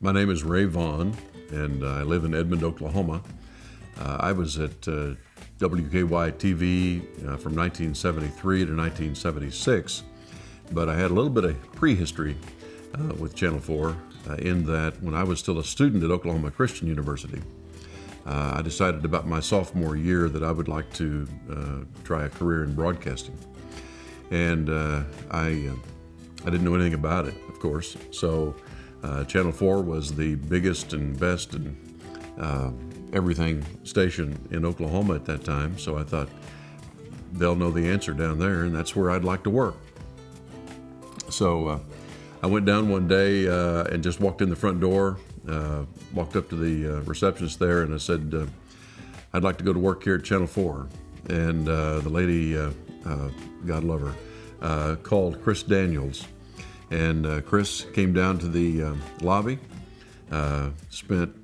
My name is Ray Vaughn, and I live in Edmond, Oklahoma. I was at WKY-TV from 1973 to 1976, but I had a little bit of prehistory with Channel 4 in that when I was still a student at Oklahoma Christian University, I decided about my sophomore year that I would like to try a career in broadcasting. And I didn't know anything about it, of course, so Channel 4 was the biggest and best and everything station in Oklahoma at that time, so I thought they'll know the answer down there, and that's where I'd like to work. So I went down one day and just walked in the front door, walked up to the receptionist there, and I said, I'd like to go to work here at Channel 4. And the lady, God love her, called Chris Daniels. And Chris came down to the lobby, spent,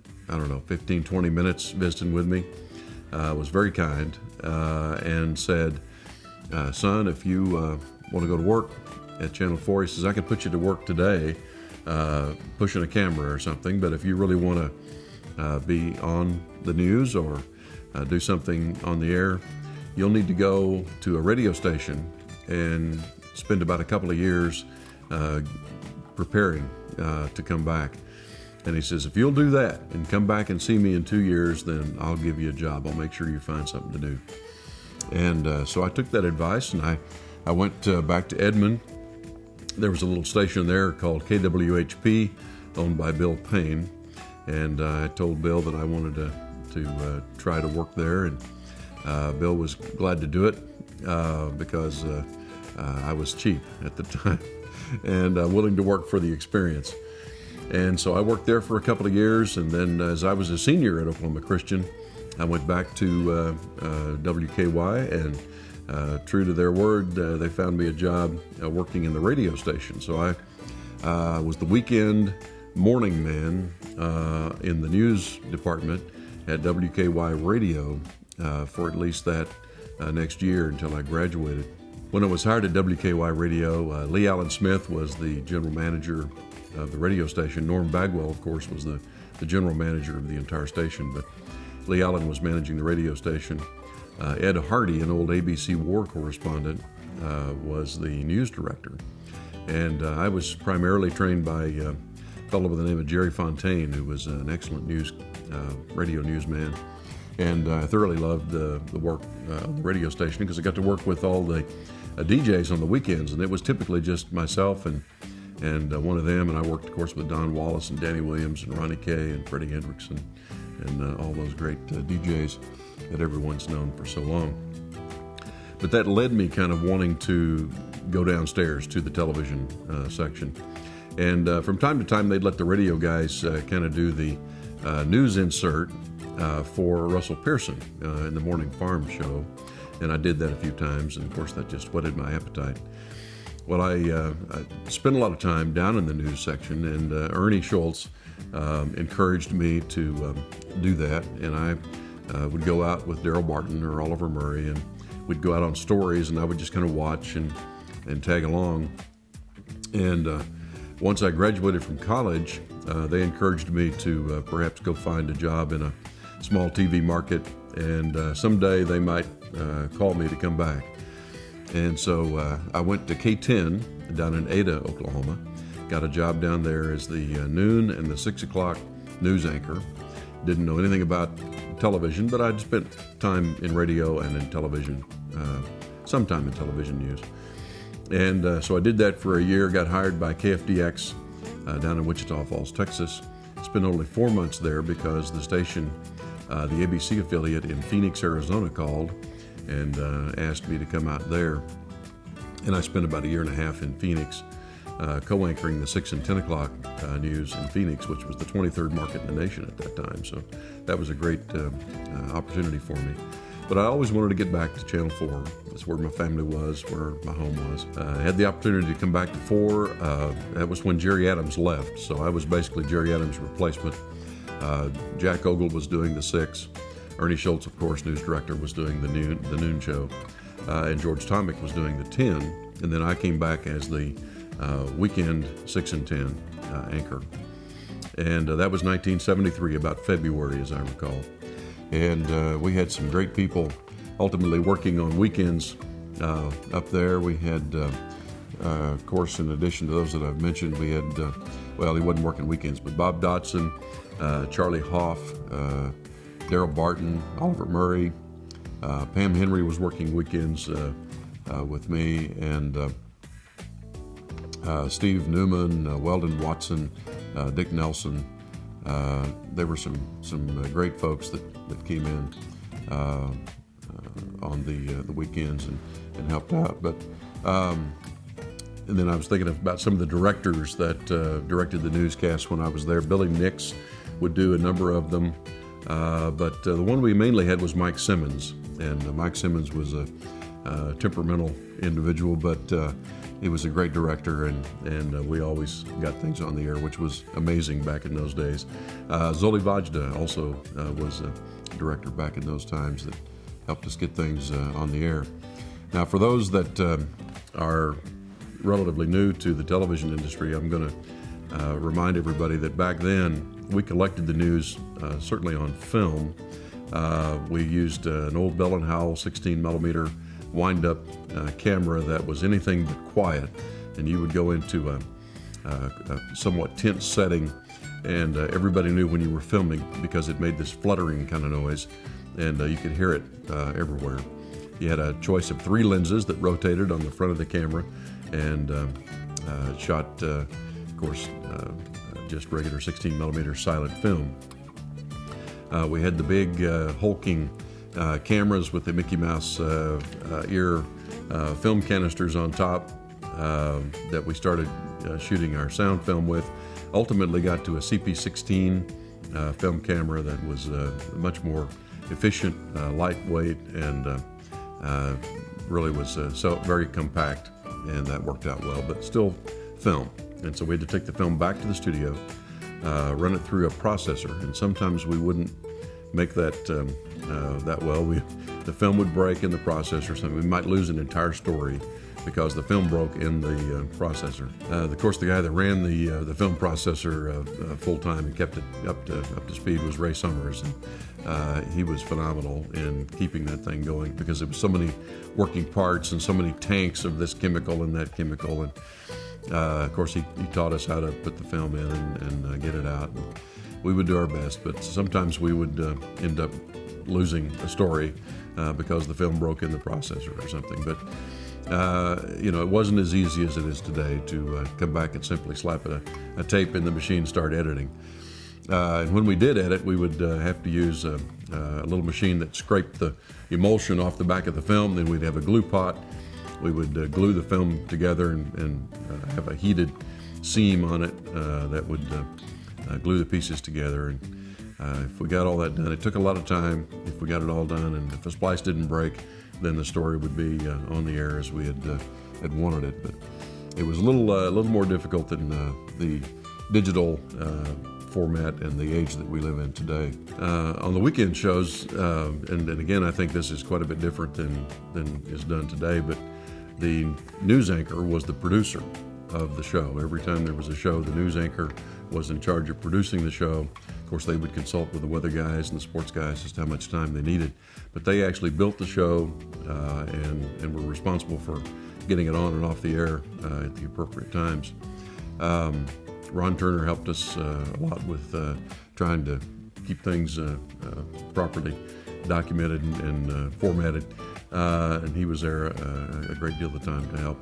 15, 20 minutes visiting with me, was very kind, and said, son, if you want to go to work at Channel 4, he says, I can put you to work today, pushing a camera or something, but if you really want to be on the news or do something on the air, you'll need to go to a radio station and spend about a couple of years preparing to come back. And he says, if you'll do that and come back and see me in 2 years, then I'll give you a job. I'll make sure you find something to do. And so I took that advice, and I went back to Edmond. There was a little station there called KWHP, owned by Bill Payne. And I told Bill that I wanted to try to work there, and Bill was glad to do it because I was cheap at the time and willing to work for the experience. And so I worked there for a couple of years, and then as I was a senior at Oklahoma Christian, I went back to WKY, and true to their word, they found me a job working in the radio station. So I was the weekend morning man in the news department at WKY Radio for at least that next year until I graduated. When I was hired at WKY Radio, Lee Allen Smith was the general manager of the radio station. Norm Bagwell, of course, was the general manager of the entire station, but Lee Allen was managing the radio station. Ed Hardy, an old ABC war correspondent, was the news director. And I was primarily trained by a fellow by the name of Jerry Fontaine, who was an excellent radio newsman. And I thoroughly loved the work on the radio station because I got to work with all the DJs on the weekends, and it was typically just myself and one of them. And I worked, of course, with Don Wallace and Danny Williams and Ronnie Kay and Freddie Hendrickson and all those great DJs that everyone's known for so long. But that led me kind of wanting to go downstairs to the television section. And from time to time, they'd let the radio guys kind of do the news insert for Russell Pearson in the Morning Farm show. And I did that a few times, and of course that just whetted my appetite. Well, I spent a lot of time down in the news section, and Ernie Schultz encouraged me to do that. And I would go out with Darrell Barton or Oliver Murray, and we'd go out on stories, and I would just kind of watch and tag along. And once I graduated from college, they encouraged me to perhaps go find a job in a small TV market, and someday they might call me to come back. And so I went to K10 down in Ada, Oklahoma, got a job down there as the noon and the 6 o'clock news anchor. Didn't know anything about television, but I'd spent time in radio and in television, sometime in television news. And so I did that for a year, got hired by KFDX down in Wichita Falls, Texas. Spent only 4 months there because the station, the ABC affiliate in Phoenix, Arizona, called and asked me to come out there. And I spent about a year and a half in Phoenix, co-anchoring the 6 and 10 o'clock news in Phoenix, which was the 23rd market in the nation at that time. So that was a great opportunity for me. But I always wanted to get back to Channel 4. That's where my family was, where my home was. I had the opportunity to come back to 4. That was when Jerry Adams left, so I was basically Jerry Adams' replacement. Jack Ogle was doing the 6. Ernie Schultz, of course, news director, was doing the noon show. And George Tomick was doing the 10. And then I came back as the weekend 6 and 10 anchor. And that was 1973, about February, as I recall. And we had some great people ultimately working on weekends up there. We had, of course, in addition to those that I've mentioned, we had, well, he wasn't working weekends, but Bob Dodson, Charlie Hoff, Daryl Barton, Oliver Murray, Pam Henry was working weekends with me, and Steve Newman, Weldon Watson, Dick Nelson. There were some great folks that came in on the weekends and helped out. But and then I was thinking about some of the directors that directed the newscasts when I was there. Billy Nix would do a number of them, but the one we mainly had was Mike Simmons, and Mike Simmons was a temperamental individual, but he was a great director, and we always got things on the air, which was amazing back in those days. Zoli Vajda also was a director back in those times that helped us get things on the air. Now, for those that are relatively new to the television industry, I'm going to remind everybody that back then we collected the news certainly on film. We used an old Bell & Howell 16 millimeter wind-up camera that was anything but quiet, and you would go into a somewhat tense setting, and everybody knew when you were filming because it made this fluttering kind of noise, and you could hear it everywhere. You had a choice of 3 lenses that rotated on the front of the camera, and shot, of course, just regular 16 millimeter silent film. We had the big hulking cameras with the Mickey Mouse ear film canisters on top that we started shooting our sound film with. Ultimately got to a CP16 film camera that was much more efficient, lightweight, and really was so very compact, and that worked out well, but still film. And so we had to take the film back to the studio, run it through a processor, and sometimes we wouldn't make that that well. The film would break in the processor, so we might lose an entire story because the film broke in the processor. Of course, the guy that ran the film processor full time and kept it up to speed was Ray Summers, and he was phenomenal in keeping that thing going because there was so many working parts and so many tanks of this chemical and that chemical, and of course he taught us how to put the film in and get it out. And we would do our best, but sometimes we would end up losing a story because the film broke in the processor or something. But it wasn't as easy as it is today to come back and simply slap a tape in the machine and start editing. And when we did edit, we would have to use a little machine that scraped the emulsion off the back of the film. Then we'd have a glue pot. We would glue the film together and have a heated seam on it that would glue the pieces together. And if we got all that done, it took a lot of time. If we got it all done, and if a splice didn't break, then the story would be on the air as we had wanted it. But it was a little more difficult than the digital format and the age that we live in today. On the weekend shows, and again, I think this is quite a bit different than is done today, but the news anchor was the producer of the show. Every time there was a show, the news anchor was in charge of producing the show. Of course, they would consult with the weather guys and the sports guys as to how much time they needed, but they actually built the show and were responsible for getting it on and off the air at the appropriate times. Ron Turner helped us a lot with trying to keep things properly documented and formatted, and he was there a great deal of the time to help.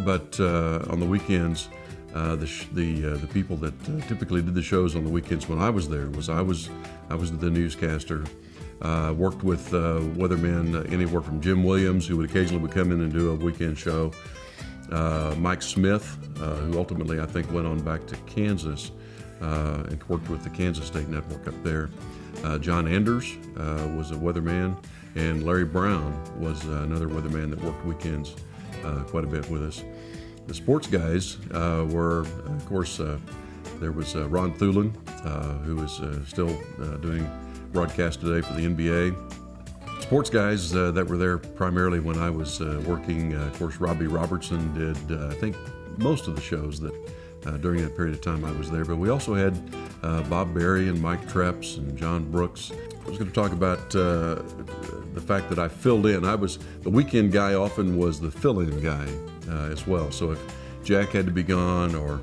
But on the weekends, the people that typically did the shows on the weekends when I was there I was the newscaster. Worked with weathermen anywhere from Jim Williams, who would occasionally come in and do a weekend show, Mike Smith, who ultimately I think went on back to Kansas and worked with the Kansas State Network up there. John Anders was a weatherman, and Larry Brown was another weatherman that worked weekends quite a bit with us. The sports guys were, of course, there was Ron Thulin, who is still doing broadcast today for the NBA. Sports guys that were there primarily when I was working, of course, Robbie Robertson did, I think, most of the shows that during that period of time I was there. But we also had Bob Berry and Mike Treps and John Brooks. I was going to talk about the fact that I filled in. I was the weekend guy, often was the fill-in guy as well. So if Jack had to be gone or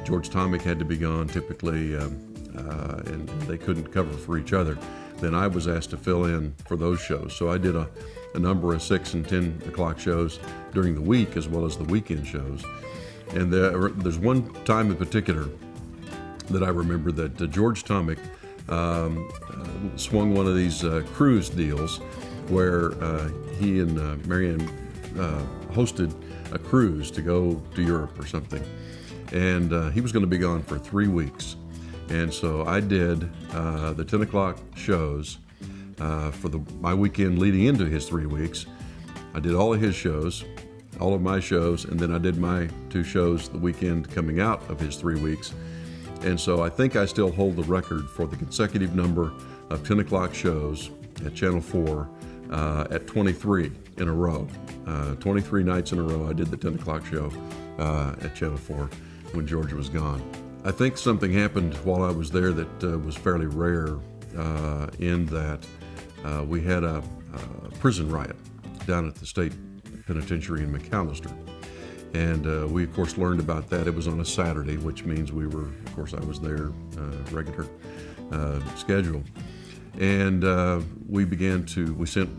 George Tomic had to be gone, typically, and they couldn't cover for each other, then I was asked to fill in for those shows. So I did a number of 6 and 10 o'clock shows during the week as well as the weekend shows. And there's one time in particular that I remember that George Tomic swung one of these cruise deals where he and Marianne hosted a cruise to go to Europe or something. And he was going to be gone for 3 weeks. And so I did the 10 o'clock shows for my weekend leading into his 3 weeks. I did all of his shows, all of my shows, and then I did my 2 shows the weekend coming out of his 3 weeks. And so I think I still hold the record for the consecutive number of 10 o'clock shows at Channel 4 at 23 in a row. 23 nights in a row I did the 10 o'clock show at Channel 4 when George was gone. I think something happened while I was there that was fairly rare in that we had a prison riot down at the state penitentiary in McAllister. And we, of course, learned about that. It was on a Saturday, which means we were, of course, I was there, regular schedule. And we sent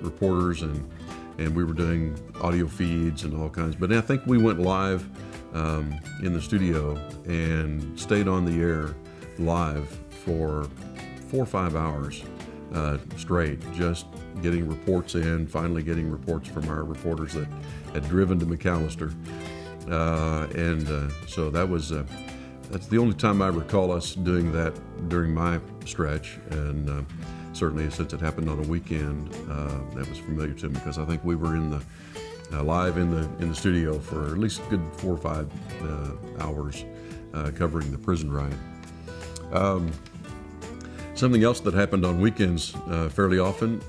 reporters and we were doing audio feeds and all kinds. But I think we went live in the studio and stayed on the air live for 4 or 5 hours straight, just getting reports in, finally getting reports from our reporters that had driven to McAllister. So that's the only time I recall us doing that during my stretch. And certainly since it happened on a weekend, that was familiar to me because I think we were live in the studio for at least a good 4 or 5 hours covering the prison riot. Something else that happened on weekends fairly often,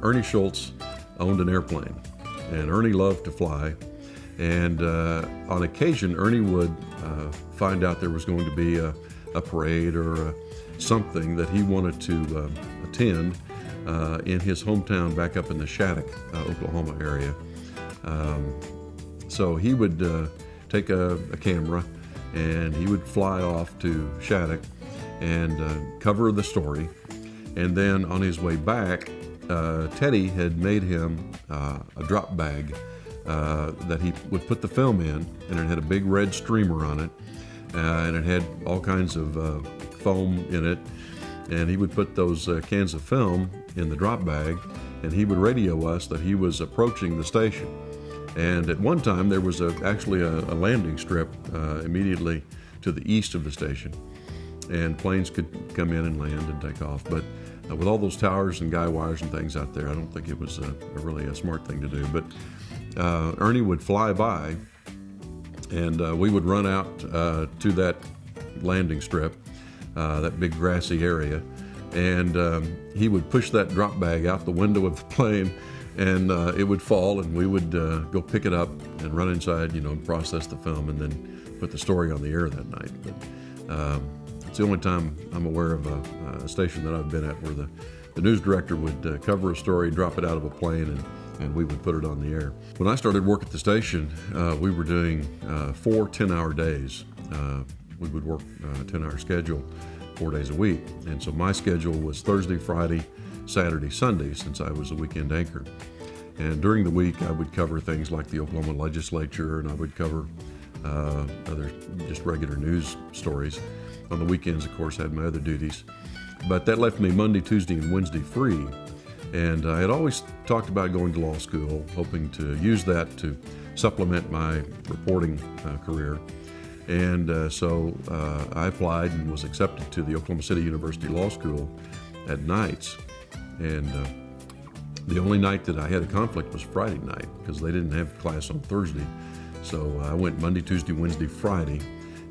Ernie Schultz owned an airplane, and Ernie loved to fly. And on occasion, Ernie would find out there was going to be a parade or something that he wanted to attend in his hometown back up in the Shattuck, Oklahoma area. So he would take a camera and he would fly off to Shattuck and cover the story. And then on his way back, Teddy had made him a drop bag that he would put the film in, and it had a big red streamer on it, and it had all kinds of foam in it. And he would put those cans of film in the drop bag, and he would radio us that he was approaching the station. And at one time, there was actually a landing strip immediately to the east of the station, and planes could come in and land and take off. But with all those towers and guy wires and things out there, I don't think it was really a smart thing to do. But Ernie would fly by, and we would run out to that landing strip, that big grassy area, and he would push that drop bag out the window of the plane, and it would fall, and we would go pick it up and run inside, and process the film, and then put the story on the air that night. But it's the only time I'm aware of a station that I've been at where the news director would cover a story, drop it out of a plane, and we would put it on the air. When I started work at the station, we were doing 4 10-hour days. We would work a 10-hour schedule 4 days a week. And so my schedule was Thursday, Friday, Saturday, Sunday, since I was a weekend anchor. And during the week, I would cover things like the Oklahoma legislature, and I would cover other just regular news stories. On the weekends, of course, I had my other duties. But that left me Monday, Tuesday, and Wednesday free. And I had always talked about going to law school, hoping to use that to supplement my reporting career. And so I applied and was accepted to the Oklahoma City University Law School at nights. And the only night that I had a conflict was Friday night because they didn't have class on Thursday. So I went Monday, Tuesday, Wednesday, Friday,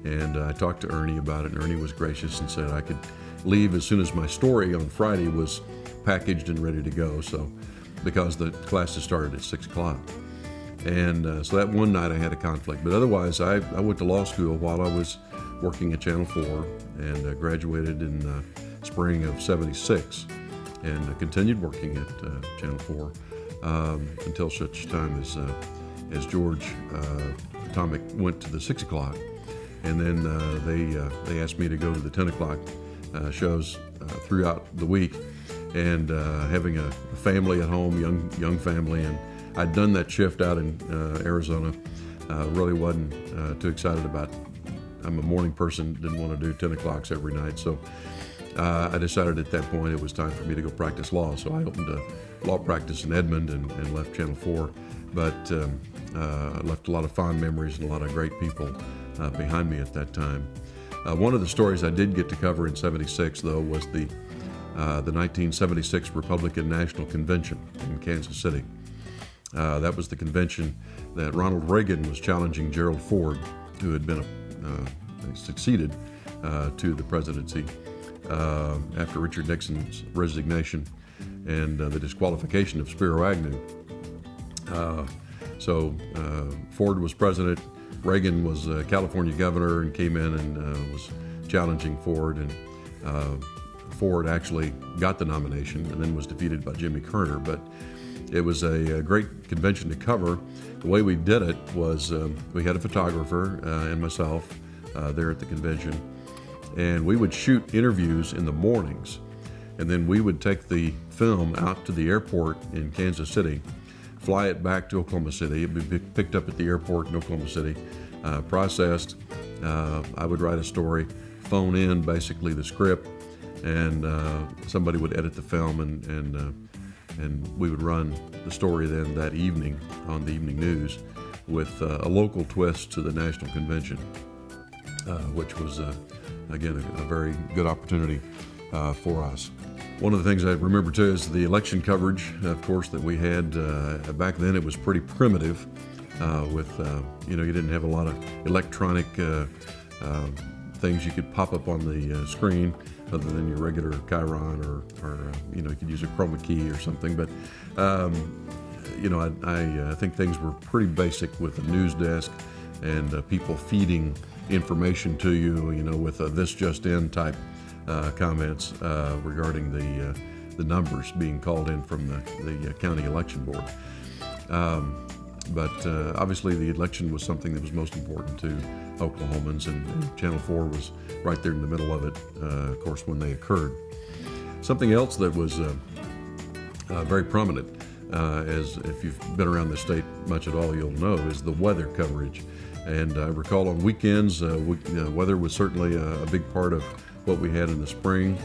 and I talked to Ernie about it, and Ernie was gracious and said I could leave as soon as my story on Friday was packaged and ready to go, so because the classes started at 6 o'clock. And so that one night I had a conflict. But otherwise, I went to law school while I was working at Channel 4 and graduated in spring of '76 and continued working at Channel 4 until such time as George Atomic went to the 6 o'clock. And then they asked me to go to the 10 o'clock shows throughout the week. And having a family at home, young family, and I'd done that shift out in Arizona. Really wasn't too excited about. I'm a morning person, didn't want to do 10 o'clocks every night. So I decided at that point it was time for me to go practice law. So I opened a law practice in Edmond and left Channel 4. But I left a lot of fond memories and a lot of great people behind me at that time. One of the stories I did get to cover in '76, though, was the 1976 Republican National Convention in Kansas City. That was the convention that Ronald Reagan was challenging Gerald Ford, who had been succeeded to the presidency after Richard Nixon's resignation and the disqualification of Spiro Agnew. So Ford was president. Reagan was California governor and came in and was challenging Ford, and Ford actually got the nomination and then was defeated by Jimmy Carter. But it was a great convention to cover. The way we did it was we had a photographer and myself there at the convention, and we would shoot interviews in the mornings, and then we would take the film out to the airport in Kansas City, fly it back to Oklahoma City. It would be picked up at the airport in Oklahoma City, processed. I would write a story, phone in basically the script, and somebody would edit the film, and we would run the story then that evening on the evening news with a local twist to the national convention, which was, again, a very good opportunity for us. One of the things I remember, too, is the election coverage, of course, that we had. Back then, it was pretty primitive with, you didn't have a lot of electronic things you could pop up on the screen other than your regular Chiron or you could use a chroma key or something. But, I think things were pretty basic with the news desk and people feeding information to you, with this just in type comments regarding the numbers being called in from the county election board. But obviously the election was something that was most important to Oklahomans, and Channel 4 was right there in the middle of it, of course, when they occurred. Something else that was very prominent, as if you've been around the state much at all, you'll know, is the weather coverage. And I recall on weekends, weather was certainly a big part of what we had in the spring.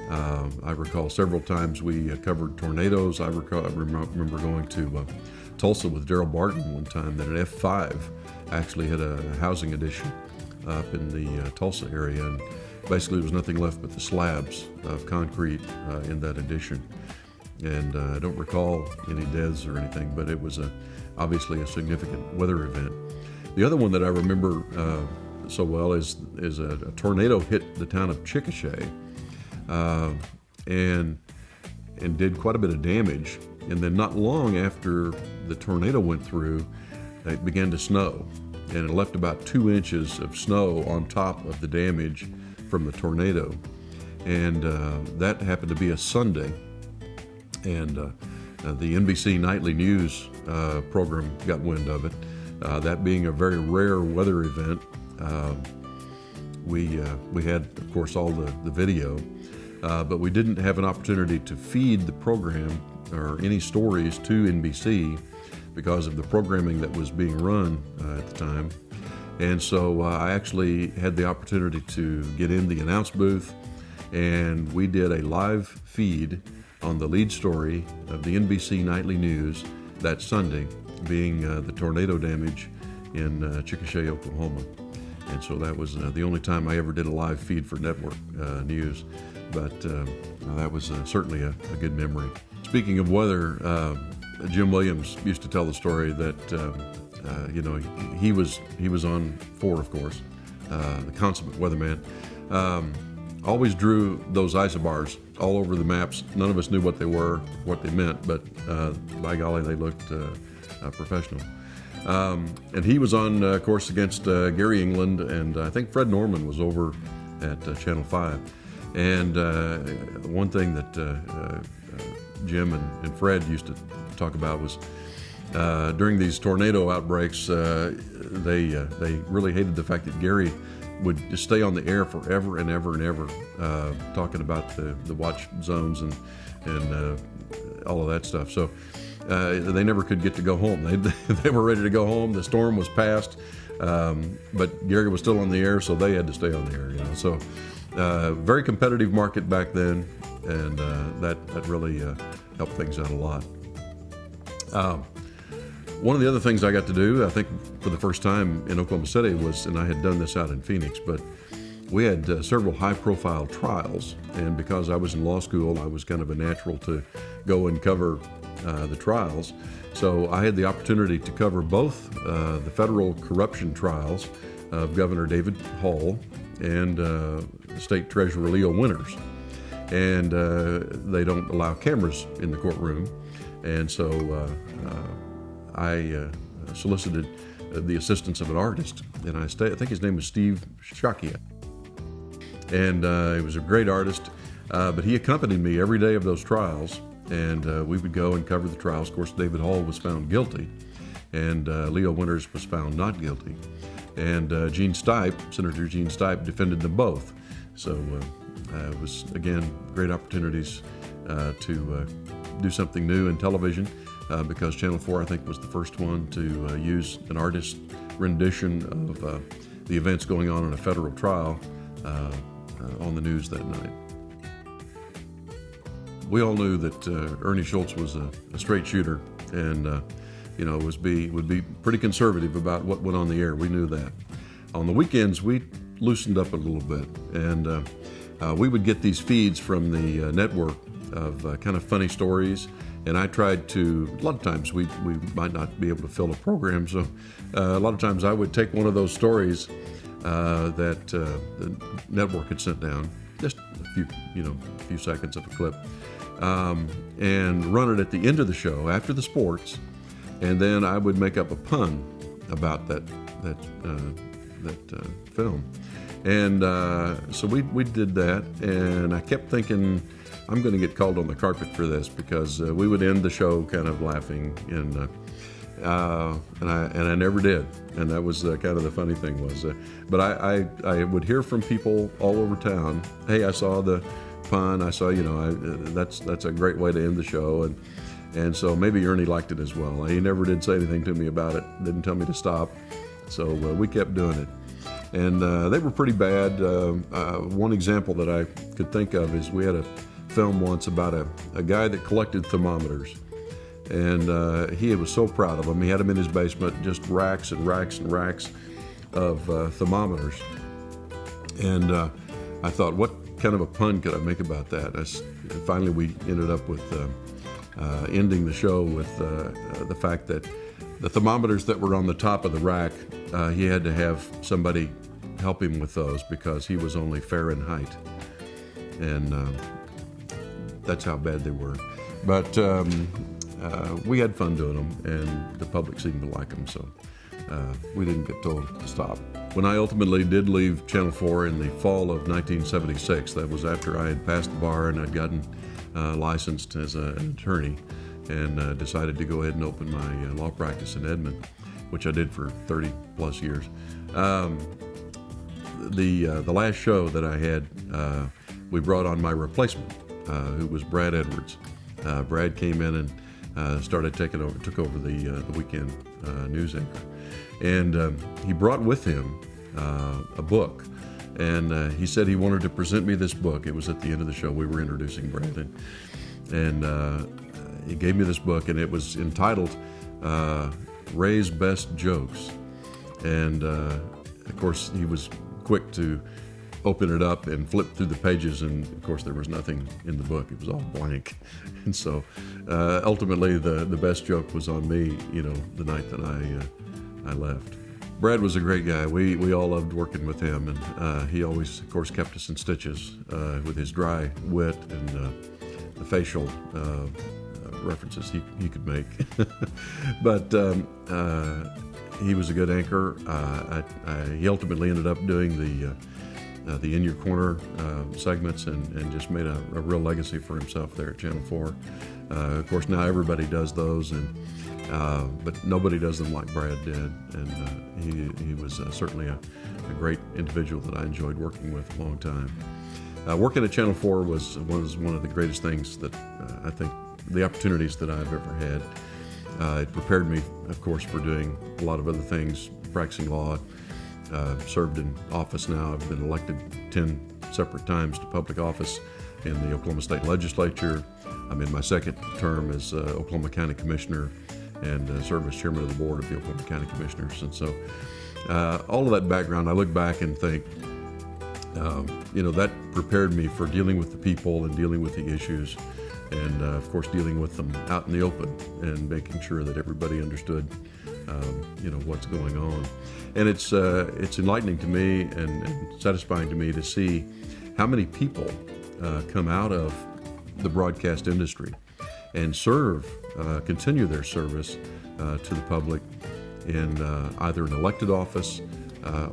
I recall several times we covered tornadoes. I remember going to Tulsa with Daryl Barton one time that an F5 actually had a housing addition up in the Tulsa area, and basically there was nothing left but the slabs of concrete in that addition. And I don't recall any deaths or anything, but it was obviously a significant weather event. The other one that I remember so well is a tornado hit the town of Chickasha and did quite a bit of damage. And then not long after the tornado went through, it began to snow, and it left about 2 inches of snow on top of the damage from the tornado. And that happened to be a Sunday. And the NBC Nightly News program got wind of it. That being a very rare weather event, we had, of course, all the video, but we didn't have an opportunity to feed the program or any stories to NBC because of the programming that was being run at the time. And so I actually had the opportunity to get in the announce booth, and we did a live feed on the lead story of the NBC Nightly News that Sunday, being the tornado damage in Chickasha, Oklahoma. And so that was the only time I ever did a live feed for network news. But that was certainly a good memory. Speaking of weather, Jim Williams used to tell the story that he was on 4, of course, the consummate weatherman. Always drew those isobars all over the maps. None of us knew what they were, what they meant, but by golly, they looked professional. And he was on course against Gary England, and I think Fred Norman was over at Channel 5. And one thing that Jim and Fred used to talk about was during these tornado outbreaks, they really hated the fact that Gary would just stay on the air forever and ever and ever, talking about the watch zones and all of that stuff. So they never could get to go home. They were ready to go home. The storm was past, but Gary was still on the air, so they had to stay on the air. So very competitive market back then, and that really helped things out a lot. One of the other things I got to do, I think for the first time in Oklahoma City, was, and I had done this out in Phoenix, but we had several high-profile trials, and because I was in law school, I was kind of a natural to go and cover the trials. So I had the opportunity to cover both the federal corruption trials of Governor David Hall and State Treasurer Leo Winters. And they don't allow cameras in the courtroom, and so I solicited the assistance of an artist, and I think his name was Steve Shakia. And he was a great artist, but he accompanied me every day of those trials, and we would go and cover the trials. Of course, David Hall was found guilty, and Leo Winters was found not guilty. And Senator Gene Stipe defended them both. So it was, again, great opportunities to do something new in television, because Channel 4, I think, was the first one to use an artist rendition of the events going on in a federal trial on the news that night. We all knew that Ernie Schultz was a straight shooter, and would be pretty conservative about what went on the air. We knew that. On the weekends, we loosened up a little bit, and we would get these feeds from the network of kind of funny stories, and I tried to, a lot of times we might not be able to fill a program, so a lot of times I would take one of those stories that the network had sent down, just a few seconds of a clip, and run it at the end of the show after the sports, and then I would make up a pun about that film. And so we did that, and I kept thinking, I'm going to get called on the carpet for this, because we would end the show kind of laughing, and I never did, and that was kind of the funny thing was. But I would hear from people all over town, hey, I saw the pun, I saw, that's a great way to end the show, and so maybe Ernie liked it as well. He never did say anything to me about it, didn't tell me to stop, so we kept doing it. And they were pretty bad. One example that I could think of is we had a film once about a guy that collected thermometers, and he was so proud of them. He had them in his basement, just racks and racks and racks of thermometers. And I thought, what kind of a pun could I make about that? And finally, we ended up with ending the show with the fact that the thermometers that were on the top of the rack, he had to have somebody help him with those because he was only Fahrenheit. And that's how bad they were. But we had fun doing them, and the public seemed to like them, so we didn't get told to stop. When I ultimately did leave Channel 4 in the fall of 1976, that was after I had passed the bar and I'd gotten licensed as an attorney, and decided to go ahead and open my law practice in Edmond, which I did for 30 plus years. The last show that I had, we brought on my replacement, who was Brad Edwards. Brad came in and took over the weekend news anchor, and he brought with him a book, and he said he wanted to present me this book. It was at the end of the show. We were introducing Brad, and he gave me this book, and it was entitled Ray's Best Jokes. And of course, he was quick to open it up and flip through the pages, and of course there was nothing in the book. It was all blank. And so ultimately the best joke was on me, the night that I left. Brad was a great guy. We all loved working with him, and he always, of course, kept us in stitches with his dry wit and the facial references he could make. But he was a good anchor. He ultimately ended up doing the In Your Corner segments and just made a real legacy for himself there at Channel 4. Of course, now everybody does those, but nobody does them like Brad did. And he was certainly a great individual that I enjoyed working with a long time. Working at Channel 4 was one of the greatest things that I think, the opportunities that I've ever had. It prepared me, of course, for doing a lot of other things, practicing law. Served in office now. I've been elected 10 separate times to public office in the Oklahoma State Legislature. I'm in my second term as Oklahoma County Commissioner and serve as chairman of the board of the Oklahoma County Commissioners. And so all of that background, I look back and think, that prepared me for dealing with the people and dealing with the issues, and of course dealing with them out in the open and making sure that everybody understood what's going on. And it's enlightening to me and satisfying to me to see how many people come out of the broadcast industry and continue their service to the public in either an elected office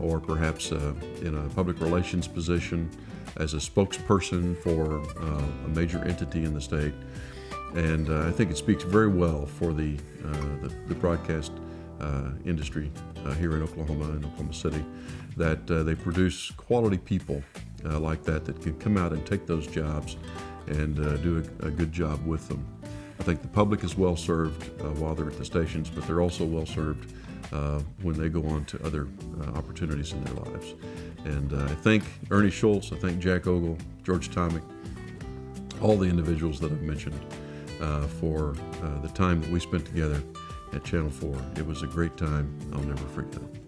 or perhaps in a public relations position as a spokesperson for a major entity in the state. And I think it speaks very well for the broadcast industry here in Oklahoma and Oklahoma City, that they produce quality people like that can come out and take those jobs and do a good job with them. I think the public is well served while they're at the stations, but they're also well served when they go on to other opportunities in their lives. And I thank Ernie Schultz, I thank Jack Ogle, George Tomic, all the individuals that I've mentioned for the time that we spent together at Channel 4. It was a great time. I'll never forget it.